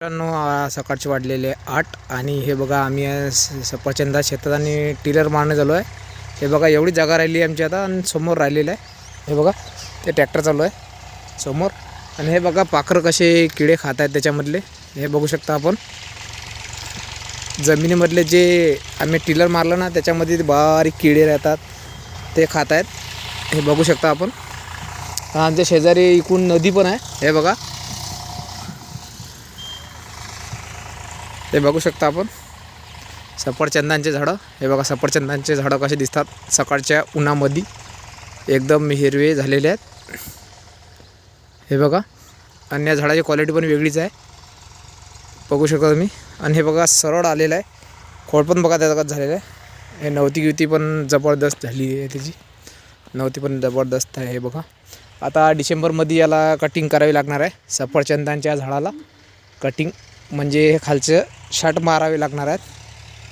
मित्रांनो, सकाळचे वाजलेले 8 आणि हे बघा आम्ही सफरचंदा शेतात आणि टिलर मारणे चालू आहे. हे बघा एवढी जागा राहिली आहे आमची आता आणि समोर राहिलेलं आहे. हे बघा ते ट्रॅक्टर चालू आहे समोर आणि हे बघा पाखरं कसे किडे खात आहेत त्याच्यामधले. हे बघू शकता आपण जमिनीमधले जे आम्ही टिलर मारलं ना त्याच्यामध्ये बारीक किडे राहतात ते खात आहेत. हे बघू शकता आपण. आमच्या शेजारी इकडून नदी पण आहे. हे बघा ते बघू शकता आपण सफरचंदांचे झाडं. हे बघा सफरचंदांचे झाडं कसे दिसतात सकाळच्या उन्हामध्ये एकदम हिरवे झालेले आहेत. हे बघा आणि या झाडाची क्वालिटी पण वेगळीच आहे बघू शकता तुम्ही. आणि हे बघा सरळ आलेलं आहे. खोड पण बघा त्याच्यात झालेलं आहे. हे नवती पण जबरदस्त झाली आहे त्याची. नवती पण जबरदस्त आहे. हे बघा आता डिसेंबरमध्ये याला कटिंग करावी लागणार आहे सफरचंदांच्या झाडाला. कटिंग म्हणजे हे खालचं शाट मारावे लागणार आहेत.